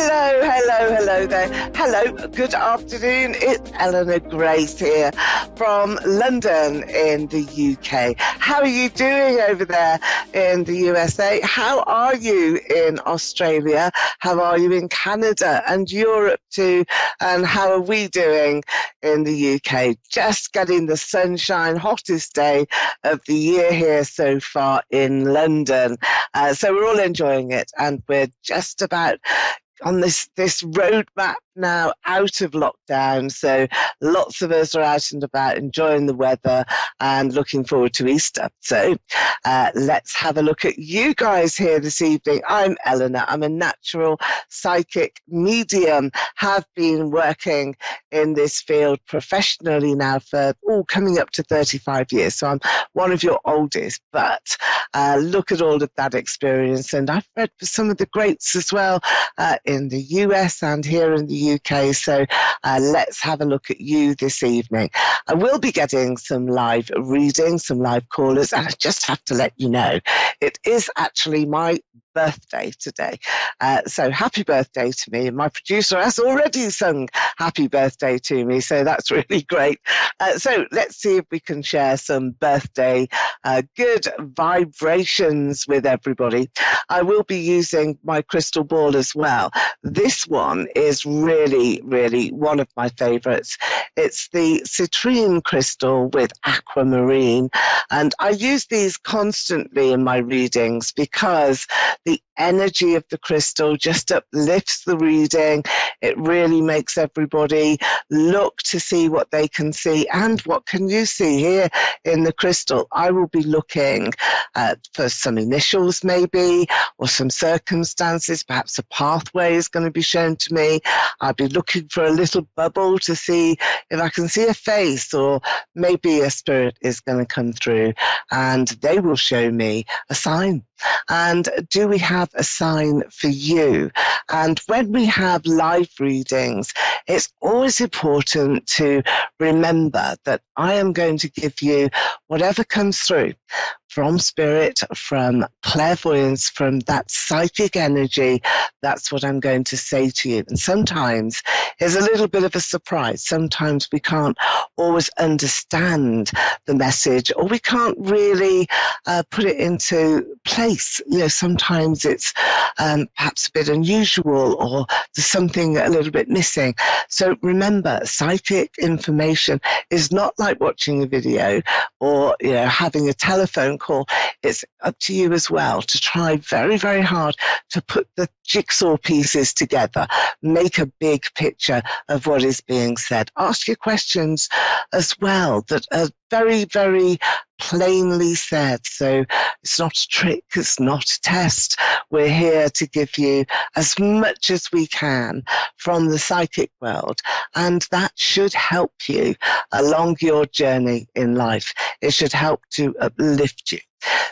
Hello there. Hello, good afternoon. It's Eleanor Grace here from London in the UK. How are you doing over there in the USA? How are you in Australia? How are you in Canada and Europe too? And how are we doing in the UK? Just getting the sunshine, hottest day of the year here so far in London. So we're all enjoying it, and we're just about on this roadmap now out of lockdown. So lots of us are out and about enjoying the weather and looking forward to Easter. So let's have a look at you guys here this evening. I'm Eleanor. I'm a natural psychic medium, have been working in this field professionally now for coming up to 35 years. So I'm one of your oldest, but look at all of that experience. And I've read for some of the greats as well in the US and here in the UK. So let's have a look at you this evening. I will be getting some live readings, some live callers, and I just have to let you know, it is actually my birthday today. So happy birthday to me. My producer has already sung happy birthday to me, so that's really great. So let's see if we can share some birthday good vibrations with everybody. I will be using my crystal ball as well. This one is really, really one of my favorites. It's the citrine crystal with aquamarine, and I use these constantly in my readings because the energy of the crystal just uplifts the reading. It really makes everybody look to see what they can see. And what can you see here in the crystal? I will be looking for some initials maybe, or some circumstances. Perhaps a pathway is going to be shown to me. I'll be looking for a little bubble to see if I can see a face, or maybe a spirit is going to come through and they will show me a sign. And do we have a sign for you? And when we have live readings, it's always important to remember that I am going to give you whatever comes through from spirit, from clairvoyance, from that psychic energy. That's what I'm going to say to you. And sometimes it's a little bit of a surprise. Sometimes we can't always understand the message, or we can't really put it into place. You know, sometimes it's perhaps a bit unusual, or there's something a little bit missing. So remember, psychic information is not like watching a video or, you know, having a telephone call. It's up to you as well to try very, very hard to put the jigsaw pieces together, make a big picture of what is being said. Ask your questions as well that are very, very plainly said. So it's not a trick, it's not a test. We're here to give you as much as we can from the psychic world, and that should help you along your journey in life. It should help to uplift you.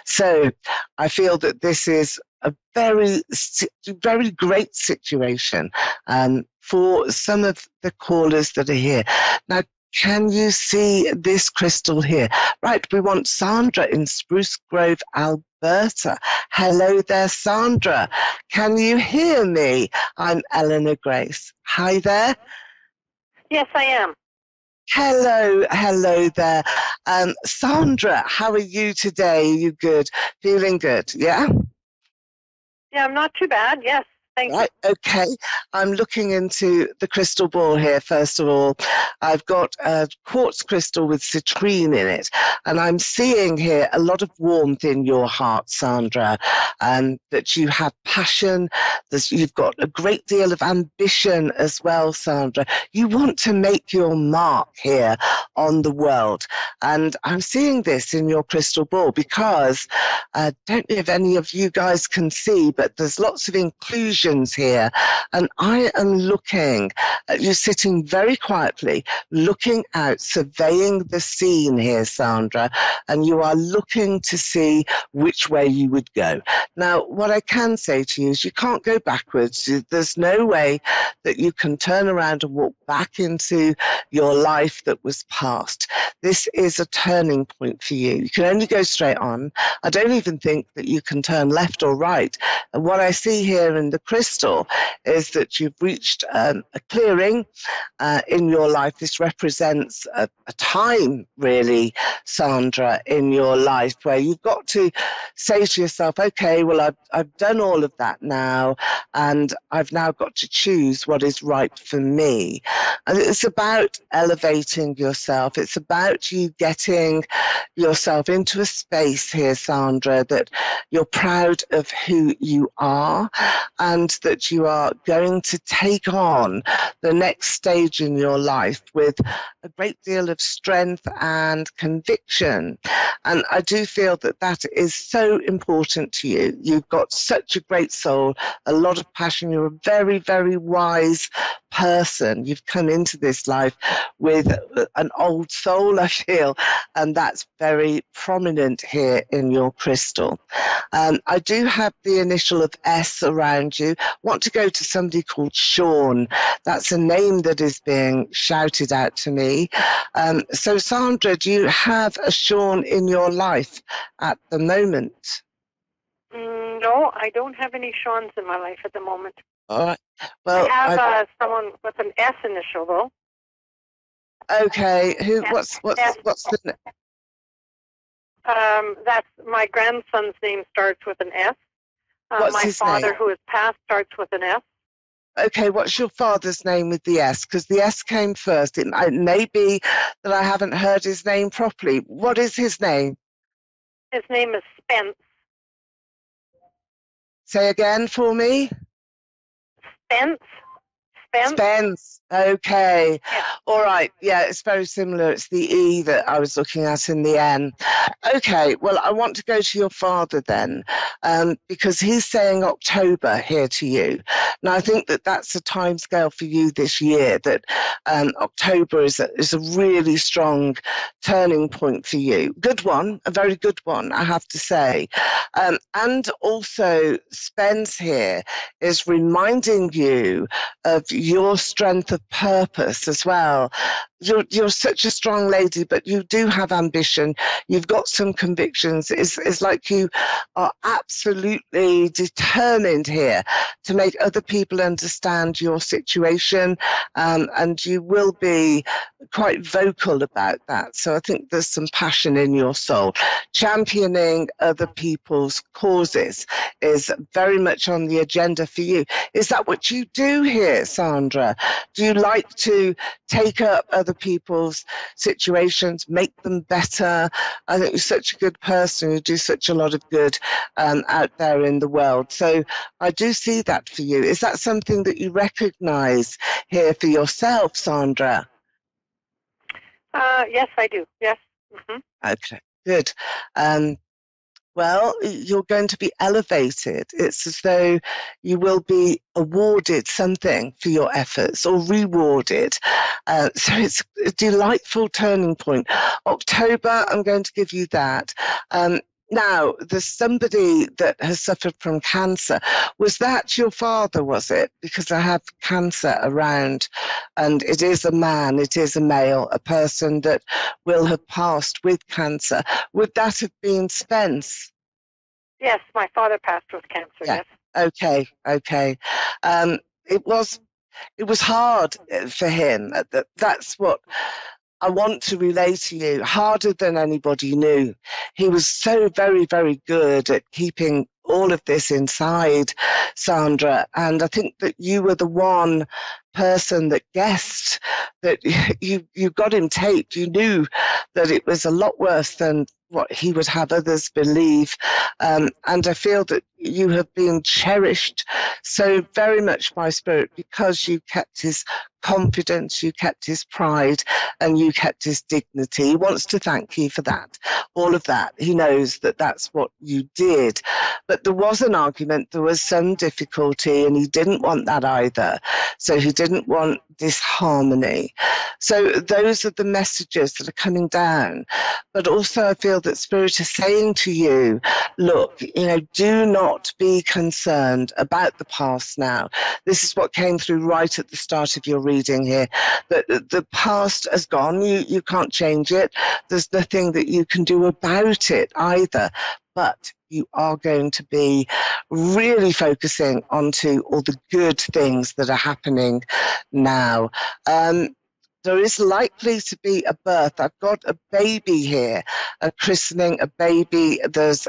So I feel that this is a very, very great situation for some of the callers that are here. Now, can you see this crystal here? Right, we want Sandra in Spruce Grove, Alberta. Hello there, Sandra. Can you hear me? I'm Eleanor Grace. Hi there. Yes, I am. Hello there. Sandra, how are you today? Are you good? Feeling good, yeah? Yeah, I'm not too bad, yes. Right, okay. I'm looking into the crystal ball here, first of all. I've got a quartz crystal with citrine in it, and I'm seeing here a lot of warmth in your heart, Sandra, and that you have passion. You've got a great deal of ambition as well, Sandra. You want to make your mark here on the world. And I'm seeing this in your crystal ball because I don't know if any of you guys can see, but there's lots of inclusion here, and I am looking at you sitting very quietly, looking out, surveying the scene here, Sandra, and you are looking to see which way you would go. Now, what I can say to you is you can't go backwards. There's no way that you can turn around and walk back into your life that was past. This is a turning point for you. You can only go straight on. I don't even think that you can turn left or right. And what I see here in the crystal crystal is that you've reached a clearing in your life. This represents a time, really, Sandra, in your life where you've got to say to yourself, okay, well, I've done all of that now, and I've now got to choose what is right for me. And it's about elevating yourself. It's about you getting yourself into a space here, Sandra, that you're proud of who you are and that you are going to take on the next stage in your life with a great deal of strength and conviction. And I do feel that that is so important to you. You've got such a great soul, a lot of passion. You're a very, very wise person. You've come into this life with an old soul, I feel, and that's very prominent here in your crystal. I do have the initial of S around you. Want to go to somebody called Sean. That's a name that is being shouted out to me. So Sandra, do you have a Sean in your life at the moment? No, I don't have any Seans in my life at the moment. All right. Well, I have someone with an S initial, though. Okay. Who? S. What's the? That's my grandson's name starts with an S. What's my his father, name? who is passed, starts with an S. Okay, what's your father's name with the S? Because the S came first. It may be that I haven't heard his name properly. What is his name? His name is Spence. Say again for me. Spence. Spence. Okay. Yeah. All right. Yeah, it's very similar. It's the E that I was looking at in the N. Okay. Well, I want to go to your father then, because he's saying October here to you. Now, I think that that's a timescale for you this year, that October is a really strong turning point for you. Good one, a very good one, I have to say. And also, Spence here is reminding you of your strength of purpose as well. You're such a strong lady, but you do have ambition. You've got some convictions. It's like you are absolutely determined here to make other people understand your situation, and you will be quite vocal about that. So I think there's some passion in your soul. Championing other people's causes is very much on the agenda for you. Is that what you do here, Sandra? Do you like to take up other people's situations, make them better? I think you're such a good person. You do such a lot of good out there in the world. So I do see that for you. Is that something that you recognize here for yourself, Sandra? Yes, I do. Yes. Mm-hmm. Okay, good. Well, you're going to be elevated. It's as though you will be awarded something for your efforts or rewarded. So it's a delightful turning point. October, I'm going to give you that. Now, there's somebody that has suffered from cancer. Was that your father, was it? Because I have cancer around, and it is a man, it is a male, a person that will have passed with cancer. Would that have been Spence? Yes, my father passed with cancer, Yeah. yes. Okay. It was hard for him. That's what I want to relay to you, harder than anybody knew. He was so very, very good at keeping all of this inside, Sandra. And I think that you were the one person that guessed, that you got him taped. You knew that it was a lot worse than what he would have others believe. And I feel that you have been cherished so very much by Spirit because you kept his confidence, you kept his pride, and you kept his dignity. He wants to thank you for that, all of that. He knows that that's what you did. But there was an argument, there was some difficulty, and he didn't want that either. So he didn't want disharmony. So those are the messages that are coming down. But also I feel that Spirit is saying to you, look, do not be concerned about the past now. This is what came through right at the start of your reading here, that the past has gone. You can't change it. There's nothing that you can do about it either. But you are going to be really focusing onto all the good things that are happening now. There is likely to be a birth. I've got a baby here, a christening, a baby. There's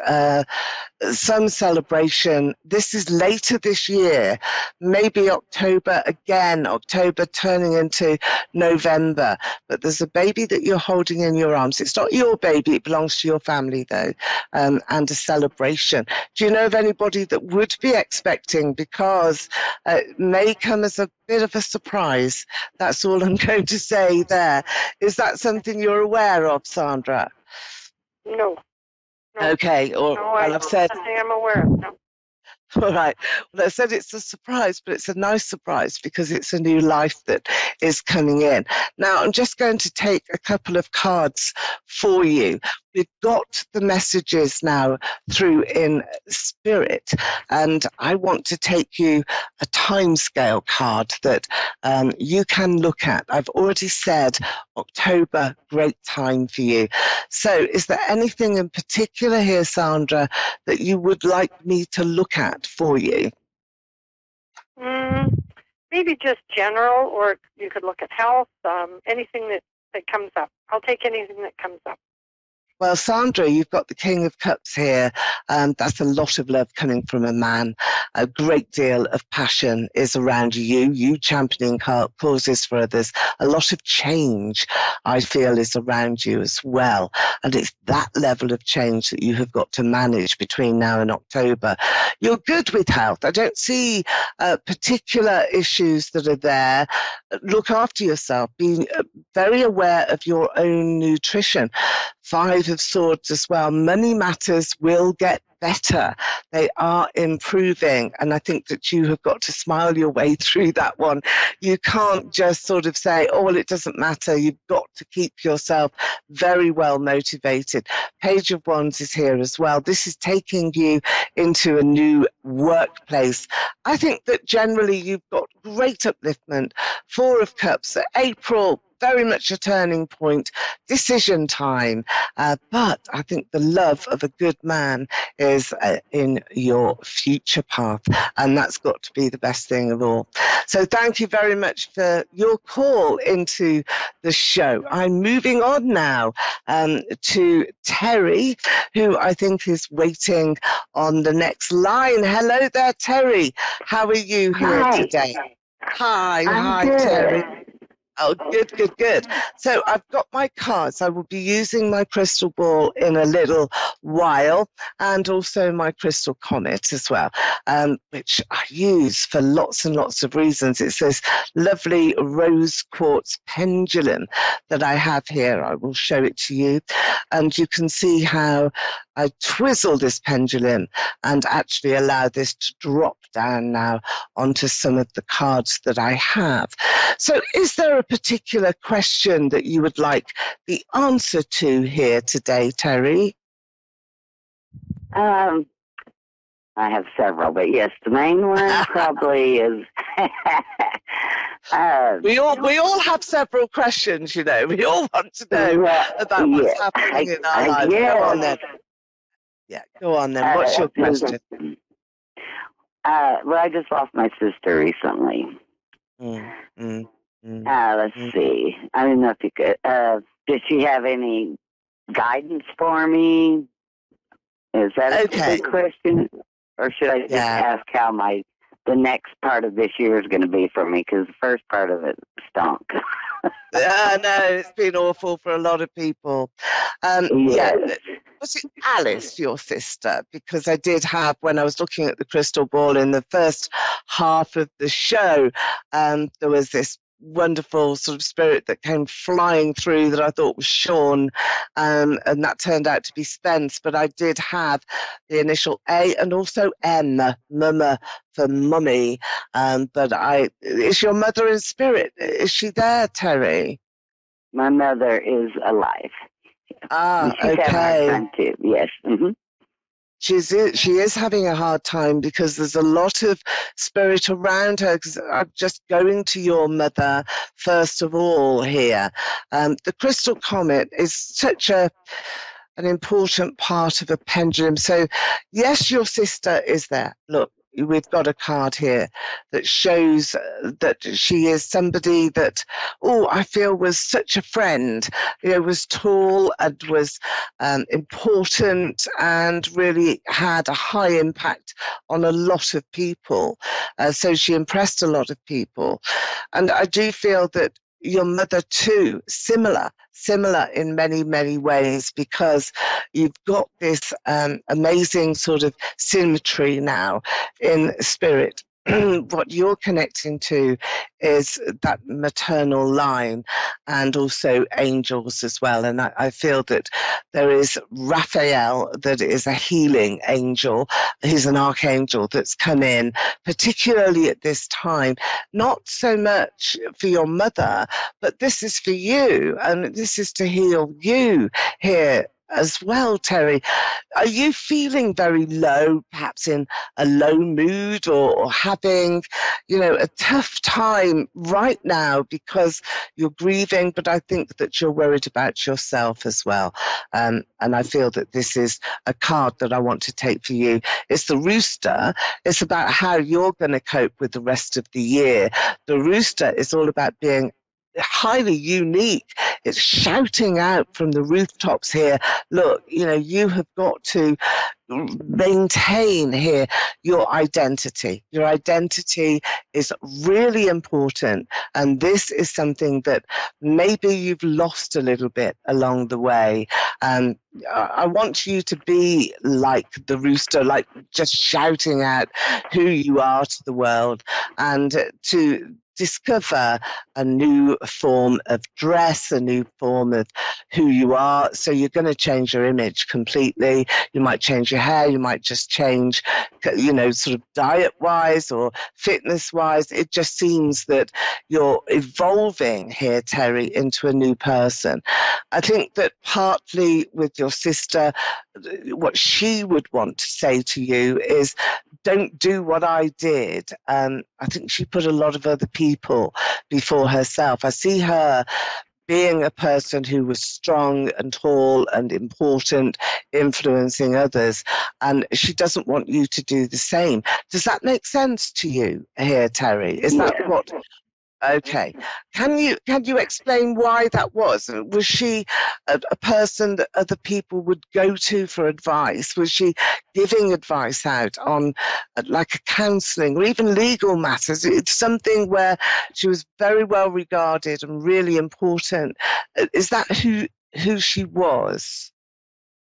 some celebration. This is later this year, maybe October again, October turning into November. But there's a baby that you're holding in your arms. It's not your baby, it belongs to your family though, and a celebration. Do you know of anybody that would be expecting? Because it may come as a bit of a surprise. That's all I'm going to say there. Is that something you're aware of, Sandra? No. Okay, or No, well, I've said. nothing I'm aware of. No. All right. Well, I said it's a surprise, but it's a nice surprise because it's a new life that is coming in. Now, I'm just going to take a couple of cards for you. We've got the messages now through in spirit, and I want to take you a timescale card that you can look at. I've already said October, great time for you. So is there anything in particular here, Sandra, that you would like me to look at for you? Maybe just general, or you could look at health, anything that comes up. I'll take anything that comes up. Well, Sandra, you've got the King of Cups here. That's a lot of love coming from a man. A great deal of passion is around you championing causes for others. A lot of change, I feel, is around you as well. And it's that level of change that you have got to manage between now and October. You're good with health. I don't see particular issues that are there. Look after yourself. Be very aware of your own nutrition. Five of Swords as well. Money matters will get better. They are improving. And I think that you have got to smile your way through that one. You can't just sort of say, oh, well, it doesn't matter. You've got to keep yourself very well motivated. Page of Wands is here as well. This is taking you into a new workplace. I think that generally you've got great upliftment. Four of Cups, April, very much a turning point, decision time. But I think the love of a good man is in your future path, and that's got to be the best thing of all. So thank you very much for your call into the show. I'm moving on now to Terry, who I think is waiting on the next line. Hello there, Terry. How are you here today? Hi, good. Terry. Oh, good. So I've got my cards. I will be using my crystal ball in a little while, and also my crystal comet as well, which I use for lots and lots of reasons. It's this lovely rose quartz pendulum that I have here. I will show it to you, and you can see how I twizzle this pendulum and actually allow this to drop down now onto some of the cards that I have. So is there a particular question that you would like the answer to here today, Terry? I have several, but yes, the main one probably is. We all have several questions, you know. We all want to know about what's happening in our lives. Go on then. Yeah, go on then. What's your question? Well, I just lost my sister recently. Let's see. I don't know if you could. Does she have any guidance for me? Is that a good question? Or should I just ask how the next part of this year is going to be for me? Because the first part of it stunk. No, it's been awful for a lot of people. Was it Alice, your sister? Because I did have, when I was looking at the crystal ball in the first half of the show, there was this wonderful sort of spirit that came flying through that I thought was Sean, and that turned out to be Spence. But I did have the initial A and also M, Mama for mummy. But is your mother in spirit? Is she there, Terry? My mother is alive. Ah, she's okay. having her son too. Yes. Mm-hmm. She is having a hard time because there's a lot of spirit around her. Because I'm just going to your mother first of all here. The crystal comet is such an important part of a pendulum. So, yes, your sister is there. Look, we've got a card here that shows that she is somebody that, I feel was such a friend, was tall and was important and really had a high impact on a lot of people. So she impressed a lot of people. And I do feel that your mother too, similar in many, many ways, because you've got this amazing sort of symmetry now in spirit. What you're connecting to is that maternal line and also angels as well. And I feel that there is Raphael, that is a healing angel. He's an archangel that's come in, particularly at this time, not so much for your mother, but this is for you, and this is to heal you here as well, Terry. Are you feeling very low, perhaps in a low mood, or having, a tough time right now because you're grieving, but I think that you're worried about yourself as well. And I feel that this is a card that I want to take for you. It's the rooster. It's about how you're going to cope with the rest of the year. The rooster is all about being highly unique. It's shouting out from the rooftops here, look, you have got to maintain here your identity. Your identity is really important, and this is something that maybe you've lost a little bit along the way. I want you to be like the rooster, like just shouting out who you are to the world, and to discover a new form of dress, a new form of who you are. So you're going to change your image completely. You might change your hair. You might just change, sort of diet-wise or fitness-wise. It just seems that you're evolving here, Terry, into a new person. I think that partly with your sister, what she would want to say to you is, don't do what I did. I think she put a lot of other people before herself. I see her being a person who was strong and tall and important, influencing others, and she doesn't want you to do the same. Does that make sense to you here, Terry? Is that what... Okay. Can you explain why that was? Was she a person that other people would go to for advice? Was she giving advice out on like a counselling or even legal matters? It's something where she was very well regarded and really important. Is that who she was?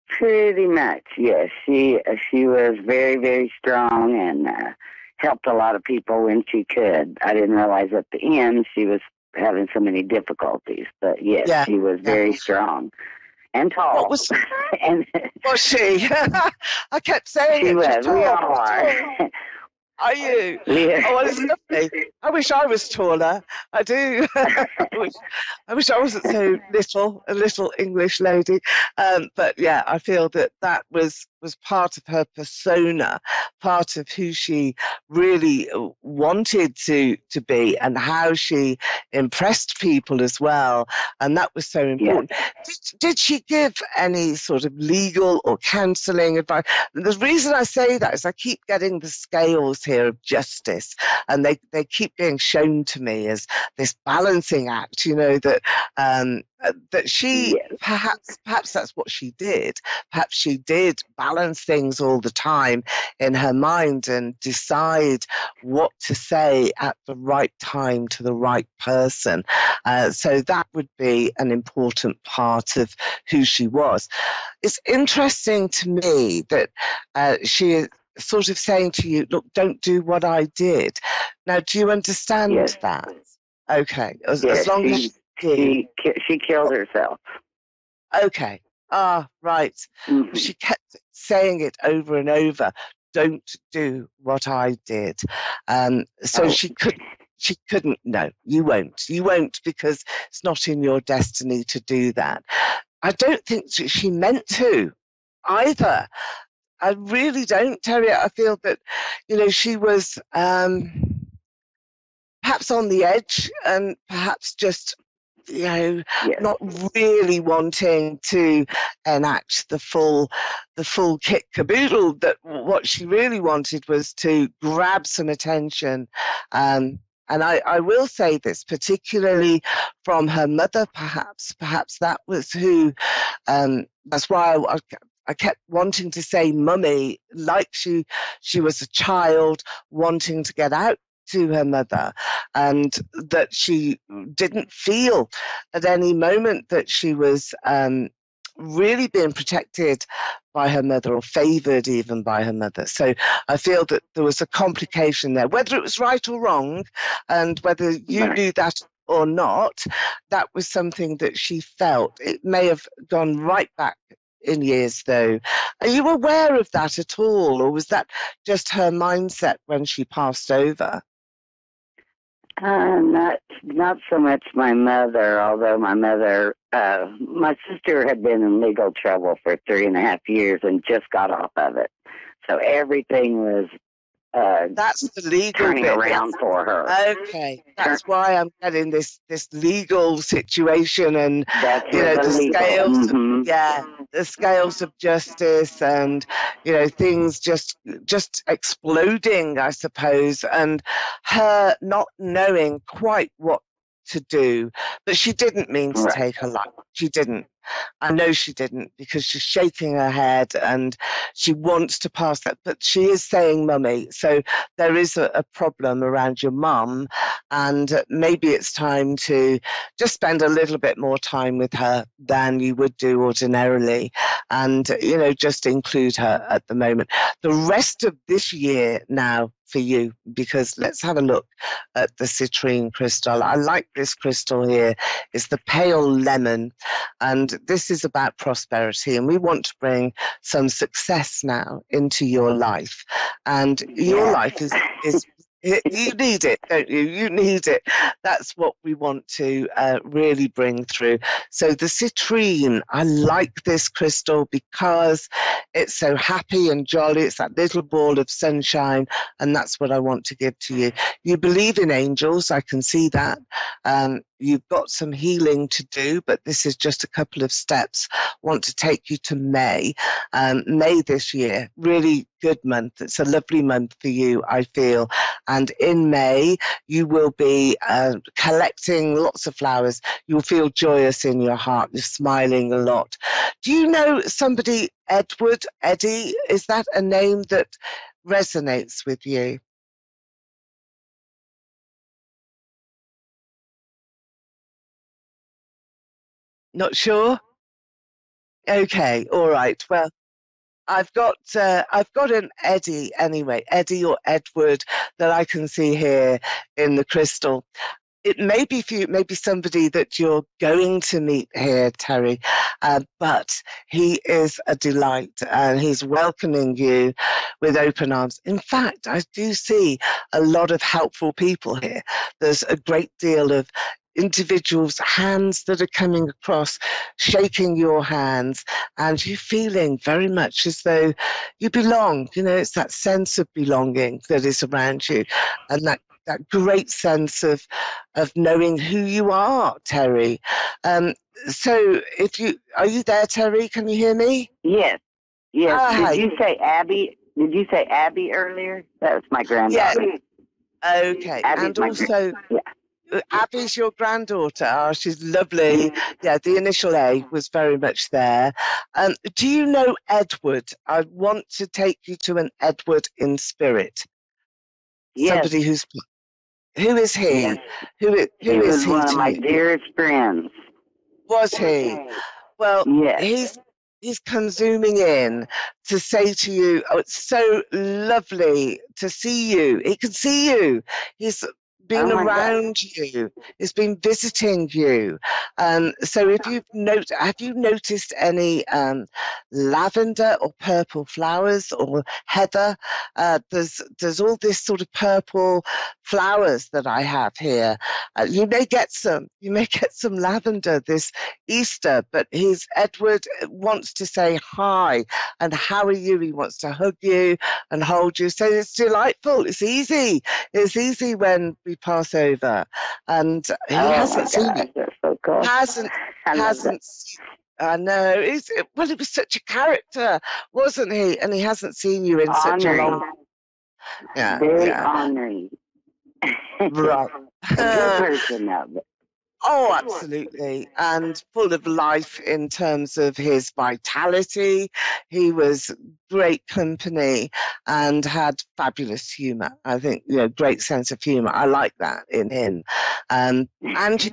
Pretty much, yes. She was very, very strong and helped a lot of people when she could. I didn't realize at the end she was having so many difficulties, but yes, she was very strong and tall. What was she? I kept saying she it. Was. We all are. Are you? Yeah. Oh, well, it's lovely. I wish I was taller. I do. I wish I wasn't so a little English lady. But yeah, I feel that was part of her persona, part of who she really wanted to be, and how she impressed people as well. And that was so important. Yes. Did she give any sort of legal or counselling advice? The reason I say that is I keep getting the scales here of justice, and they keep being shown to me as this balancing act, that she, perhaps that's what she did. Perhaps she did balance things all the time in her mind and decide what to say at the right time to the right person. So that would be an important part of who she was. It's interesting to me that she is sort of saying to you, look, don't do what I did. Now, do you understand that? Okay. As long as she killed herself. Okay. Right. Mm-hmm. She kept saying it over and over. Don't do what I did. She couldn't. No, you won't, because it's not in your destiny to do that. I don't think she meant to either. I really don't, Terry. I feel that, she was perhaps on the edge and perhaps just, not really wanting to enact the full kit caboodle. That what she really wanted was to grab some attention. And I will say this, particularly from her mother, perhaps that was who, that's why I kept wanting to say mummy, like she was a child wanting to get out to her mother, and that she didn't feel at any moment that she was really being protected by her mother or favoured even by her mother. So I feel that there was a complication there, whether it was right or wrong, and whether you knew that or not, that was something that she felt. It may have gone right back in years, though. Are you aware of that at all, or was that just her mindset when she passed over? Not so much my mother, although my mother, my sister had been in legal trouble for 3.5 years and just got off of it. So everything was that's the legal turning bit. around for her. Okay, that's why I'm getting this legal situation, and the scales, the scales of justice, and things just exploding, I suppose, and her not knowing quite what to do. But she didn't mean to take her life. She didn't. I know she didn't, because she's shaking her head and she wants to pass that, but she is saying mummy. So there is a problem around your mum, and maybe it's time to just spend a little bit more time with her than you would do ordinarily, and just include her at the moment. The rest of this year now for you, because let's have a look at the citrine crystal. I like this crystal here. It's the pale lemon, and this is about prosperity, and we want to bring some success now into your life. And your life is you need it, don't you? You need it. That's what we want to really bring through. So the citrine, I like this crystal because it's so happy and jolly. It's that little ball of sunshine, and that's what I want to give to you. You believe in angels, I can see that. You've got some healing to do, but this is just a couple of steps. Want to take you to May. May this year, really good month. It's a lovely month for you, I feel. And in May, you will be collecting lots of flowers. You'll feel joyous in your heart. You're smiling a lot. Do you know somebody, Edward, Eddie? Is that a name that resonates with you? Not sure? Okay, all right. Well, I've got an Eddie anyway, Eddie or Edward, that I can see here in the crystal. It may be for you, maybe somebody that you're going to meet here, Terry, but he is a delight, and he's welcoming you with open arms. In fact, I do see a lot of helpful people here. There's a great deal of individuals' hands that are coming across, shaking your hands, and you feeling very much as though you belong. It's that sense of belonging that is around you, and that great sense of knowing who you are, Terry. So are you there, Terry? Can you hear me? Yes. Did you say Abby? Did you say Abby earlier? That was my granddaughter. Yes. Okay. Abby's and also Abby's your granddaughter. Oh, she's lovely. Yeah, the initial A was very much there. Do you know Edward? I want to take you to an Edward in spirit. Yes. Somebody who is he? Yes. Who is he was one of my dearest friends. Was he? Well, yes. He's come zooming in to say to you, oh, it's so lovely to see you. He can see you. He's been around you. It's been visiting you. So if have you noticed any lavender or purple flowers or heather? There's all this sort of purple flowers that I have here. You may get some lavender this Easter, but Edward wants to say hi and how are you? He wants to hug you and hold you. So it's delightful. It's easy. It's easy when we pass over. And he hasn't seen you. That's so cool. Hasn't I know. It was such a character, wasn't he? And he hasn't seen you in such a long time. Yeah, very honoring. Right. A good person, though. Oh, absolutely. And full of life in terms of his vitality. He was great company and had fabulous humour. I think, great sense of humour. I like that in him. And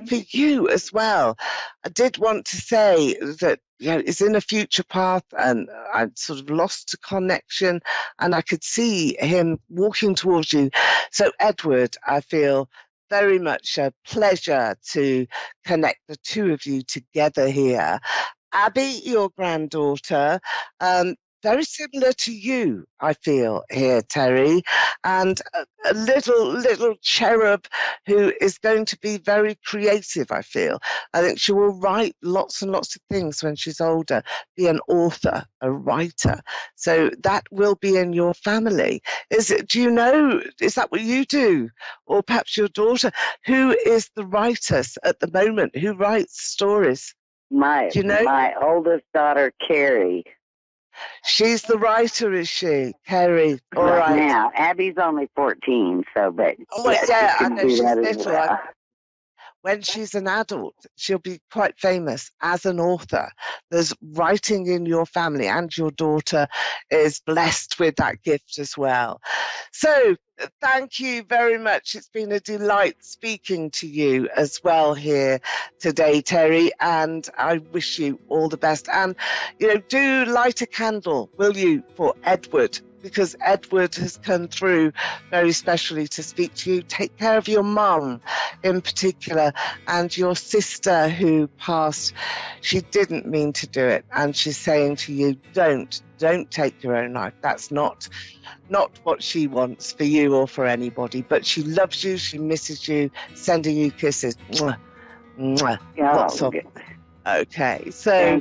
for you as well. I did want to say that, it's in a future path and I'd sort of lost a connection and I could see him walking towards you. So, Edward, I feel very much a pleasure to connect the two of you together here. Abby, your granddaughter, very similar to you, I feel here, Terry, and a little cherub who is going to be very creative, I feel. I think she will write lots and lots of things when she's older, be an author, a writer. So that will be in your family. Is that what you do? Or perhaps your daughter? Who is the writer at the moment? Who writes stories? My oldest daughter, Carrie. She's the writer, is she, Carrie? All right. Now, Abby's only 14, but I know she's little. When she's an adult, she'll be quite famous as an author. There's writing in your family, and your daughter is blessed with that gift as well. So thank you very much. It's been a delight speaking to you as well here today, Terry, and I wish you all the best. And, do light a candle, will you, for Edward? Because Edward has come through very specially to speak to you. Take care of your mum in particular and your sister who passed. She didn't mean to do it. And she's saying to you, don't take your own life. That's not what she wants for you or for anybody. But she loves you. She misses you, sending you kisses. Mwah, mwah. Lots of it. Okay, so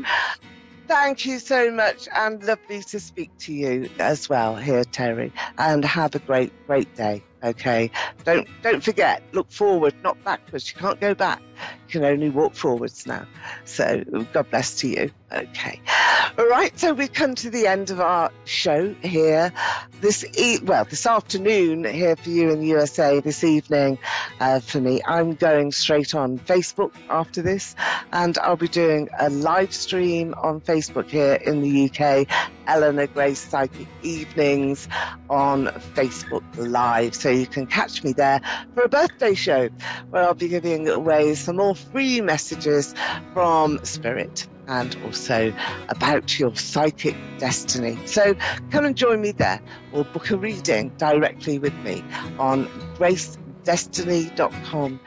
thank you so much, and lovely to speak to you as well here, Terry, and have a great day. Okay, don't forget, look forward, not backwards. You can't go back. You can only walk forwards now. So God bless to you. Okay. All right, so we've come to the end of our show here this afternoon here for you in the USA, this evening for me. I'm going straight on Facebook after this, and I'll be doing a live stream on Facebook here in the UK, Eleanor Grace Psychic Evenings on Facebook Live. So you can catch me there for a birthday show where I'll be giving away some more free messages from Spirit and also about your psychic destiny. So come and join me there or book a reading directly with me on gracedestiny.com.